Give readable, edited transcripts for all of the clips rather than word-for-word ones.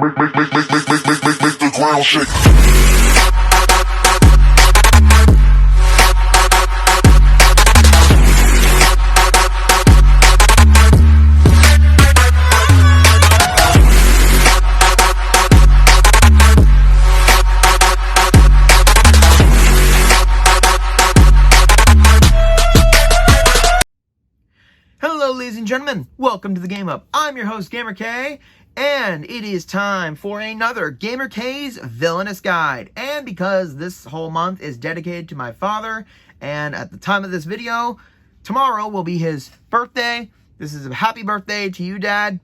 Make the ground shake. Hello, ladies and gentlemen. Welcome to the Game Up. I'm your host, GamerK, and it is time for another GamerK's Villainous Guide. And because this whole month is dedicated to my father, and at the time of this video, tomorrow will be his birthday. This is a happy birthday to you, Dad.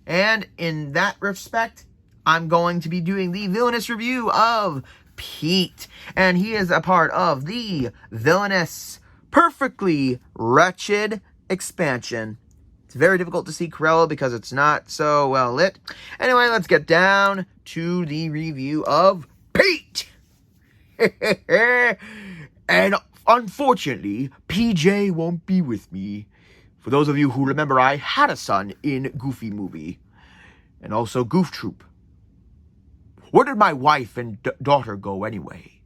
And in that respect, I'm going to be doing the Villainous review of Pete. And he is a part of the Villainous Perfectly Wretched expansion. It's very difficult to see Corella because it's not so well lit. Anyway, let's get down to the review of Pete. And unfortunately, PJ won't be with me. For those of you who remember, I had a son in Goofy Movie. And also Goof Troop. Where did my wife and daughter go anyway?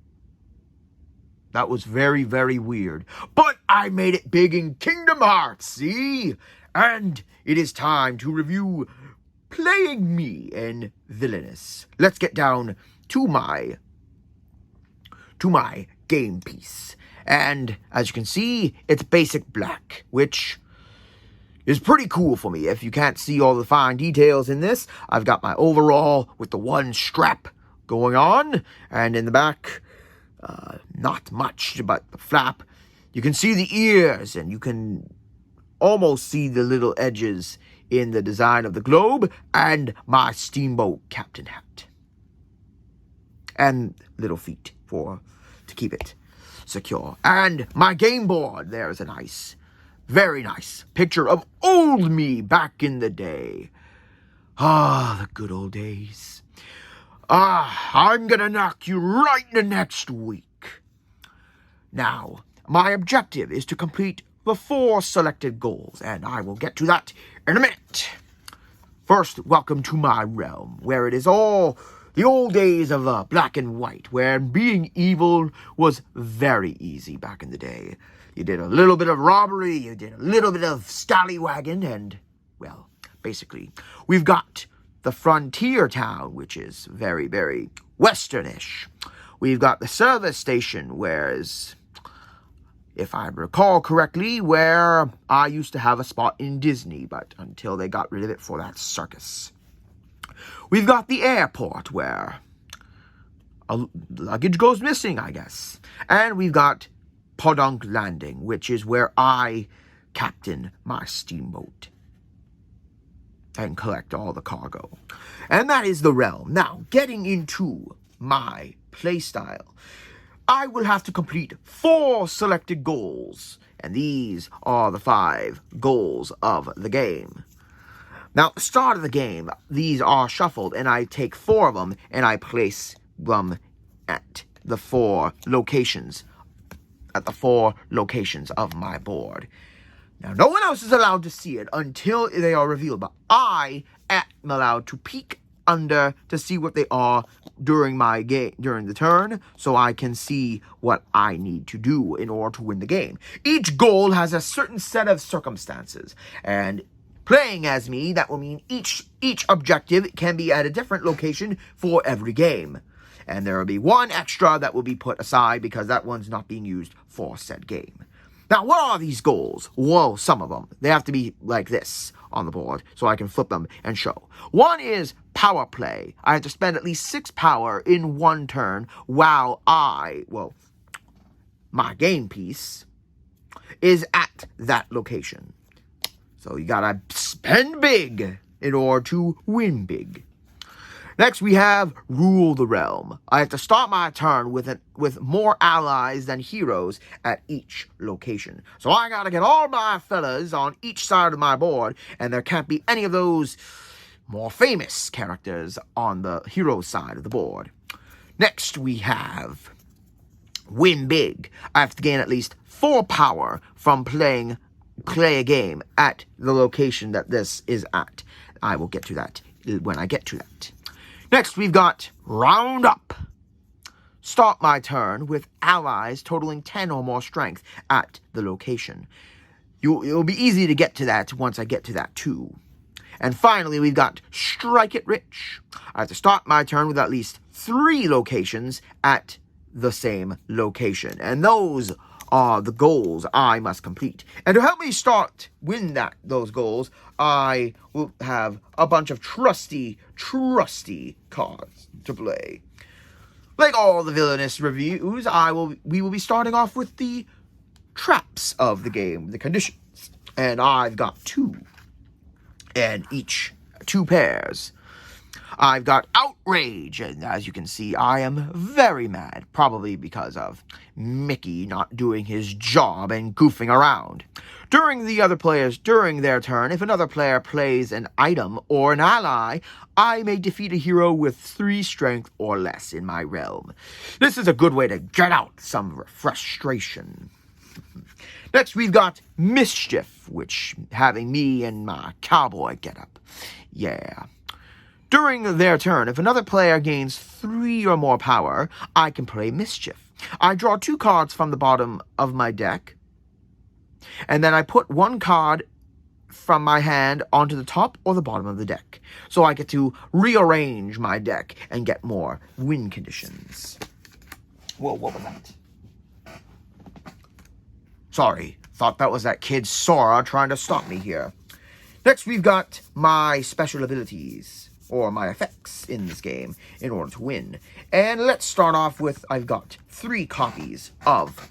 That was very, very weird. But I made it big in Kingdom Hearts, see? And it is time to review Playing Me in Villainous. Let's get down to my game piece. And as you can see, it's basic black, which is pretty cool for me. If you can't see all the fine details in this, I've got my overall with the one strap going on. And in the back, not much, but the flap. You can see the ears, and you can almost see the little edges in the design of the globe, and my steamboat captain hat. And little feet to keep it secure. And my game board, there's a nice, very nice picture of old me back in the day. Ah, the good old days. I'm gonna knock you right in the next week. Now, my objective is to complete the 4 selected goals, and I will get to that in a minute. First, welcome to my realm, where it is all the old days of black and white, where being evil was very easy back in the day. You did a little bit of robbery, you did a little bit of scallywagging, and, well, basically, we've got the frontier town, which is very, very westernish. We've got the service station, whereas, if I recall correctly, where I used to have a spot in Disney, but until they got rid of it for that circus. We've got the airport, where luggage goes missing, I guess. And we've got Podunk Landing, which is where I captain my steamboat and collect all the cargo. And that is the realm. Now, getting into my playstyle, I will have to complete 4 selected goals, and these are the 5 goals of the game. Now, at the start of the game, these are shuffled, and I take 4 of them, and I place them at the 4 locations of my board. Now, no one else is allowed to see it until they are revealed, but I am allowed to peek under to see what they are during the turn, so I can see what I need to do in order to win the game. Each goal has a certain set of circumstances, and playing as me, that will mean each objective can be at a different location for every game. And there will be 1 extra that will be put aside because that one's not being used for said game. Now, what are these goals? Well, some of them. They have to be like this on the board, so I can flip them and show. 1 is power play. I have to spend at least 6 power in 1 turn while my game piece is at that location. So you gotta spend big in order to win big. Next, we have Rule the Realm. I have to start my turn with more allies than heroes at each location. So I gotta get all my fellas on each side of my board, and there can't be any of those more famous characters on the hero side of the board. Next, we have Win Big. I have to gain at least 4 power from play a game at the location that this is at. I will get to that when I get to that. Next, we've got Round Up. Start my turn with allies totaling 10 or more strength at the location. It'll be easy to get to that once I get to that too. And finally, we've got Strike It Rich. I have to start my turn with at least 3 locations at the same location. And those are the goals I must complete. And to help me win those goals, I will have a bunch of trusty cards to play. Like all the Villainous reviews, we will be starting off with the traps of the game, the conditions. And I've got 2. And each 2 pairs. I've got Outrage, and as you can see, I am very mad, probably because of Mickey not doing his job and goofing around. During their turn, if another player plays an item or an ally, I may defeat a hero with 3 strength or less in my realm. This is a good way to get out some frustration. Next, we've got Mischief, which having me and my cowboy getup. Yeah. During their turn, if another player gains 3 or more power, I can play Mischief. I draw 2 cards from the bottom of my deck, and then I put 1 card from my hand onto the top or the bottom of the deck. So I get to rearrange my deck and get more win conditions. Whoa, what was that? Sorry, thought that was that kid Sora trying to stop me here. Next, we've got my special abilities, or my effects in this game, in order to win. And let's start off with, I've got 3 copies of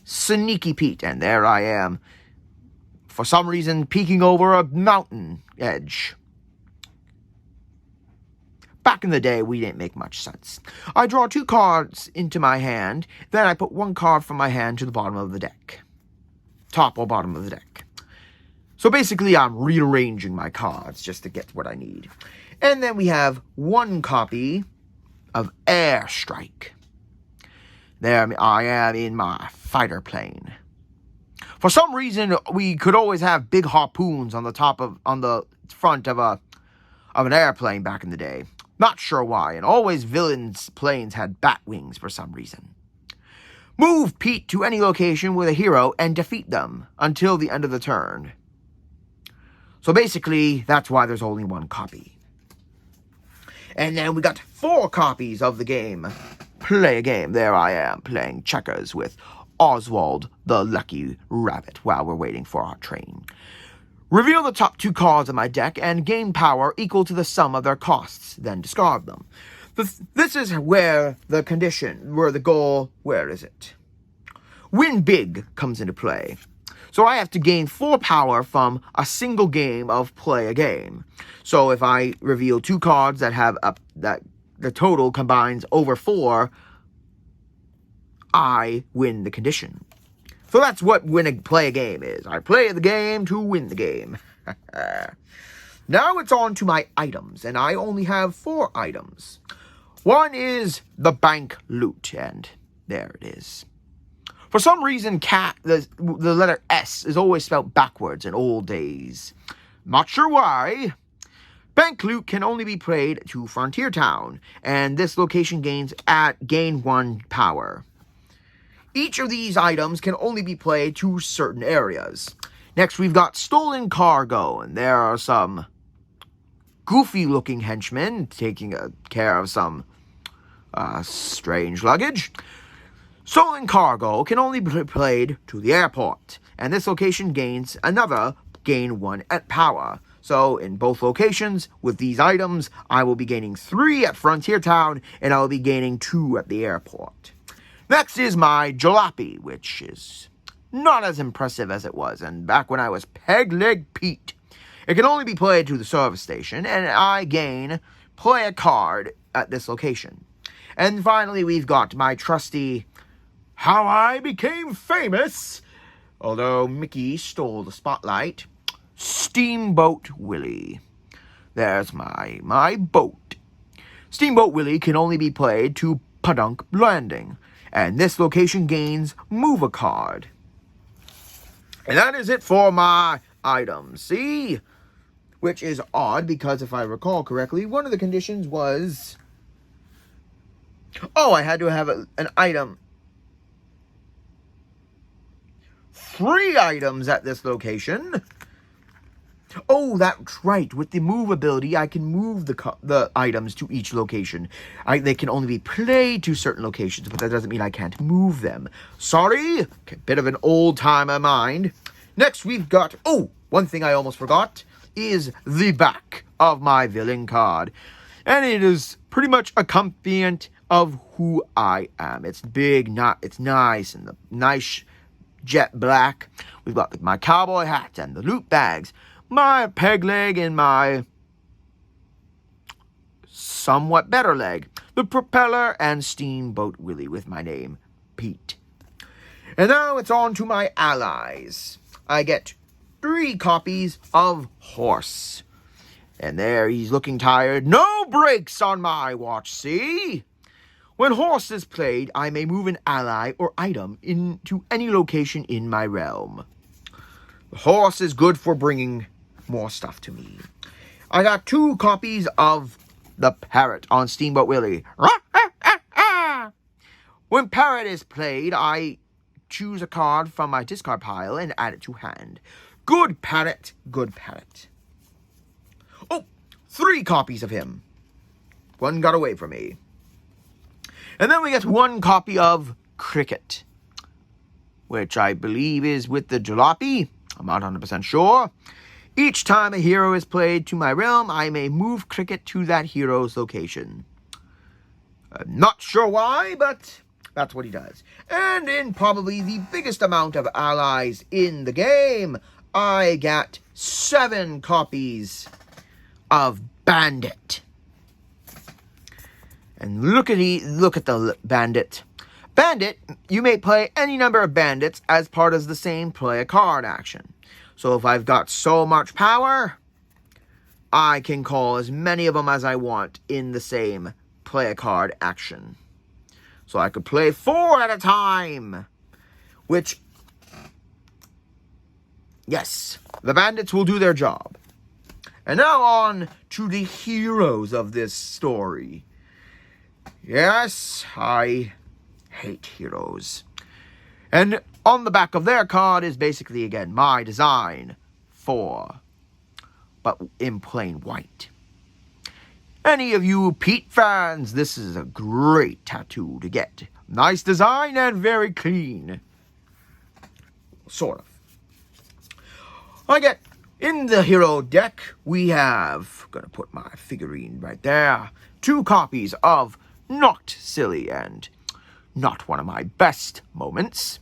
Sneaky Pete, and there I am, for some reason, peeking over a mountain edge. Back in the day, we didn't make much sense. I draw 2 cards into my hand, then I put 1 card from my hand to the bottom of the deck. Top or bottom of the deck. So basically, I'm rearranging my cards just to get what I need. And then we have 1 copy of Airstrike. There I am in my fighter plane. For some reason, we could always have big harpoons on the front of an airplane back in the day. Not sure why, and always villains' planes had bat wings for some reason. Move Pete to any location with a hero and defeat them until the end of the turn. So basically, that's why there's only 1 copy. And then we got 4 copies of the game. Play a game. There I am, playing checkers with Oswald the Lucky Rabbit while we're waiting for our train. Reveal the top 2 cards of my deck and gain power equal to the sum of their costs, then discard them. This is where the goal, where is it? Win big comes into play. So I have to gain 4 power from a single game of play a game. So if I reveal 2 cards that have that the total combines over 4, I win the condition. So that's what play a game is. I play the game to win the game. Now it's on to my items, and I only have 4 items. 1 is the bank loot, and there it is. For some reason, the letter S is always spelled backwards in old days. Not sure why. Bank loot can only be played to Frontier Town, and this location gain 1 power. Each of these items can only be played to certain areas. Next, we've got Stolen Cargo, and there are some goofy-looking henchmen taking care of some strange luggage. Stolen Cargo can only be played to the airport, and this location gain 1 at power. So, in both locations, with these items, I will be gaining 3 at Frontier Town, and I will be gaining 2 at the airport. Next is my Jalopy, which is not as impressive as it was, and back when I was Peg Leg Pete. It can only be played to the service station, and I play a card at this location. And finally, we've got my trusty How I Became Famous, although Mickey stole the spotlight, Steamboat Willie. There's my boat. Steamboat Willie can only be played to Padunk Landing, and this location gains Move a card. And that is it for my items. See? which is odd because if I recall correctly, one of the conditions was, oh, I had to have an item. 3 items at this location. Oh, that's right. With the move ability, I can move the items to each location. They can only be played to certain locations, but that doesn't mean I can't move them. Sorry, okay, bit of an old-timer mind. Next, we've got, oh, one thing I almost forgot is the back of my villain card. And it is pretty much accompaniment of who I am. It's big, it's nice, and the nice jet black. We've got my cowboy hat and the loot bags, my peg leg and my somewhat better leg, the propeller and Steamboat Willie with my name, Pete. And now it's on to my allies. I get 3 copies of Horse. And there, he's looking tired. No brakes on my watch, see? When Horse is played, I may move an ally or item into any location in my realm. The Horse is good for bringing more stuff to me. I got 2 copies of the Parrot on Steamboat Willie. When Parrot is played, I choose a card from my discard pile and add it to hand. Good Parrot, good Parrot. Oh, 3 copies of him. 1 got away from me. And then we get 1 copy of Cricket, which I believe is with the jalopy. I'm not 100% sure. Each time a hero is played to my realm, I may move Cricket to that hero's location. I'm not sure why, but that's what he does. And in probably the biggest amount of allies in the game, I got 7 copies of Bandit. And look at the Bandit. Bandit, you may play any number of bandits as part of the same play a card action. So if I've got so much power, I can call as many of them as I want in the same play a card action. So I could play 4 at a time, which, yes, the bandits will do their job. And now on to the heroes of this story. Yes, I hate heroes. And on the back of their card is basically, again, my design for, but in plain white. Any of you Pete fans, this is a great tattoo to get. Nice design and very clean. Sort of. I get, in the hero deck, we have, gonna put my figurine right there, 2 copies of Not Silly and not one of my best moments.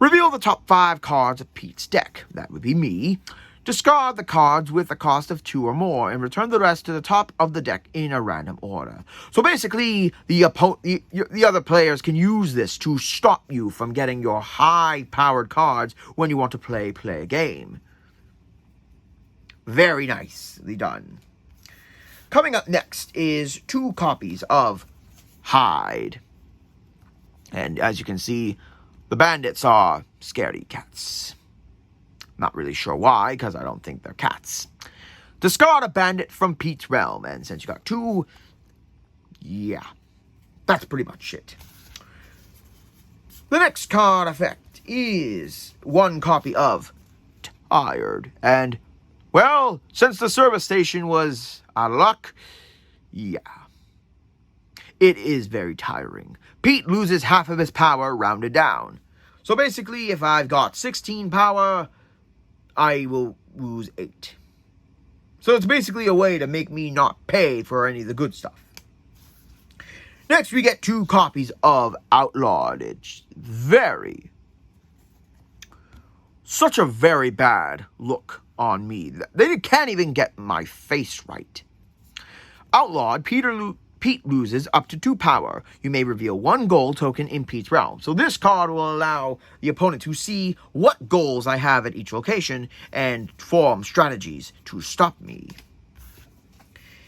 Reveal the top 5 cards of Pete's deck. That would be me. Discard the cards with a cost of 2 or more and return the rest to the top of the deck in a random order. So basically, the other players can use this to stop you from getting your high-powered cards when you want to play a game. Very nicely done. Coming up next is 2 copies of Hide. And as you can see, the bandits are scaredy cats. Not really sure why, because I don't think they're cats. Discard a bandit from Pete's realm, and since you got 2, yeah, that's pretty much it. The next card effect is 1 copy of Tired, and, well, since the service station was out of luck, yeah. It is very tiring. Pete loses half of his power rounded down. So basically, if I've got 16 power, I will lose 8. So it's basically a way to make me not pay for any of the good stuff. Next, we get 2 copies of Outlawed. It's such a very bad look on me. They can't even get my face right. Outlawed, Pete loses up to 2 power. You may reveal 1 gold token in Pete's realm. So this card will allow the opponent to see what goals I have at each location and form strategies to stop me.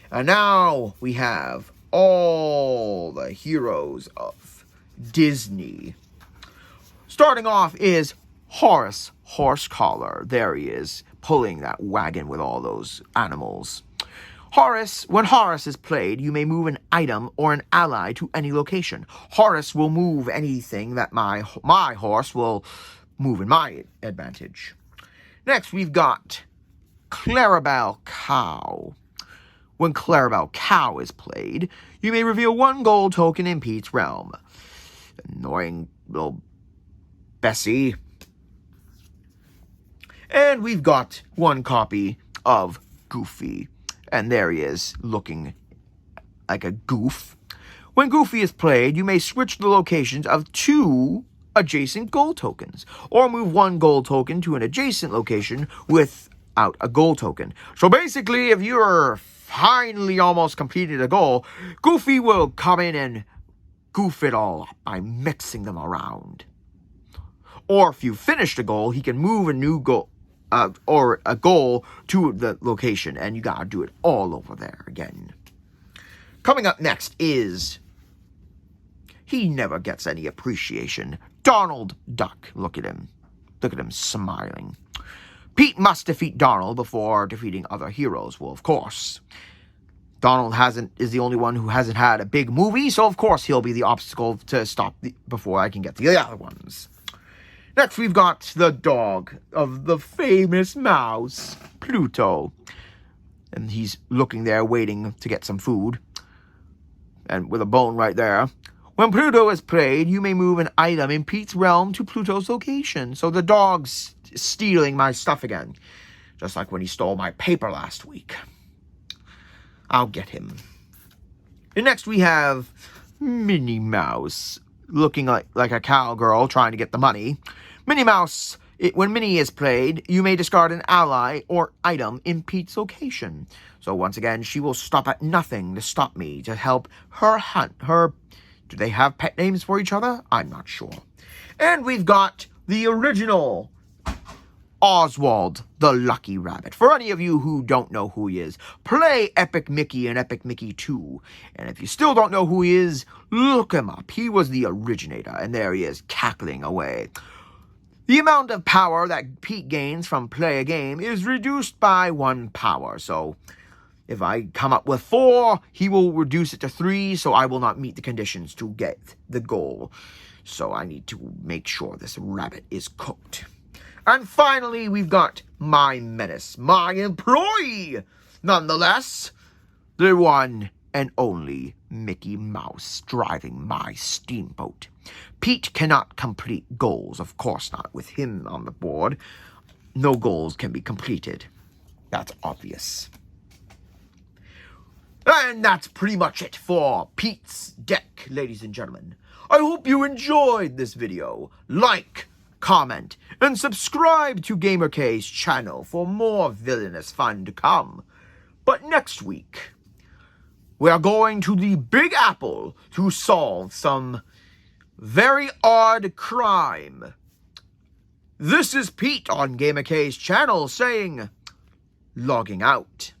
And now we have all the heroes of Disney. Starting off is Horace Horsecollar. There he is, pulling that wagon with all those animals. When Horace is played, you may move an item or an ally to any location. Horace will move anything that my horse will move in my advantage. Next, we've got Clarabelle Cow. When Clarabelle Cow is played, you may reveal 1 gold token in Pete's realm. Annoying little Bessie. And we've got 1 copy of Goofy. And there he is, looking like a goof. When Goofy is played, you may switch the locations of 2 adjacent gold tokens, or move 1 gold token to an adjacent location without a gold token. So basically, if you're finally almost completed a goal, Goofy will come in and goof it all up by mixing them around. Or if you finished a goal, he can move a new goal, or a goal to the location, and you gotta do it all over there again. Coming up next is, he never gets any appreciation, Donald Duck. Look at him smiling. Pete must defeat Donald before defeating other heroes. Well, of course, Donald is the only one who hasn't had a big movie, so of course he'll be the obstacle to stop before I can get the other ones. Next, we've got the dog of the famous mouse, Pluto. And he's looking there, waiting to get some food. And with a bone right there. When Pluto is played, you may move an item in Pete's realm to Pluto's location. So the dog's stealing my stuff again. Just like when he stole my paper last week. I'll get him. And next we have Minnie Mouse, looking like a cowgirl trying to get the money. Minnie Mouse, when Minnie is played, you may discard an ally or item in Pete's location. So once again, she will stop at nothing to stop me, to help her hunt her. Do they have pet names for each other? I'm not sure. And we've got the original Oswald the Lucky Rabbit. For any of you who don't know who he is, play Epic Mickey and Epic Mickey 2. And if you still don't know who he is, look him up. He was the originator, and there he is, cackling away. The amount of power that Pete gains from play a game is reduced by 1 power. So if I come up with 4, he will reduce it to 3, so I will not meet the conditions to get the goal. So I need to make sure this rabbit is cooked. And finally, we've got my menace, my employee. Nonetheless, the one and only Mickey Mouse driving my steamboat. Pete cannot complete goals, of course not, with him on the board. No goals can be completed. That's obvious. And that's pretty much it for Pete's deck, ladies and gentlemen. I hope you enjoyed this video. Like, comment, and subscribe to GamerK's channel for more villainous fun to come. But next week, we are going to the Big Apple to solve some very odd crime. This is Pete on GamerK's channel saying, logging out.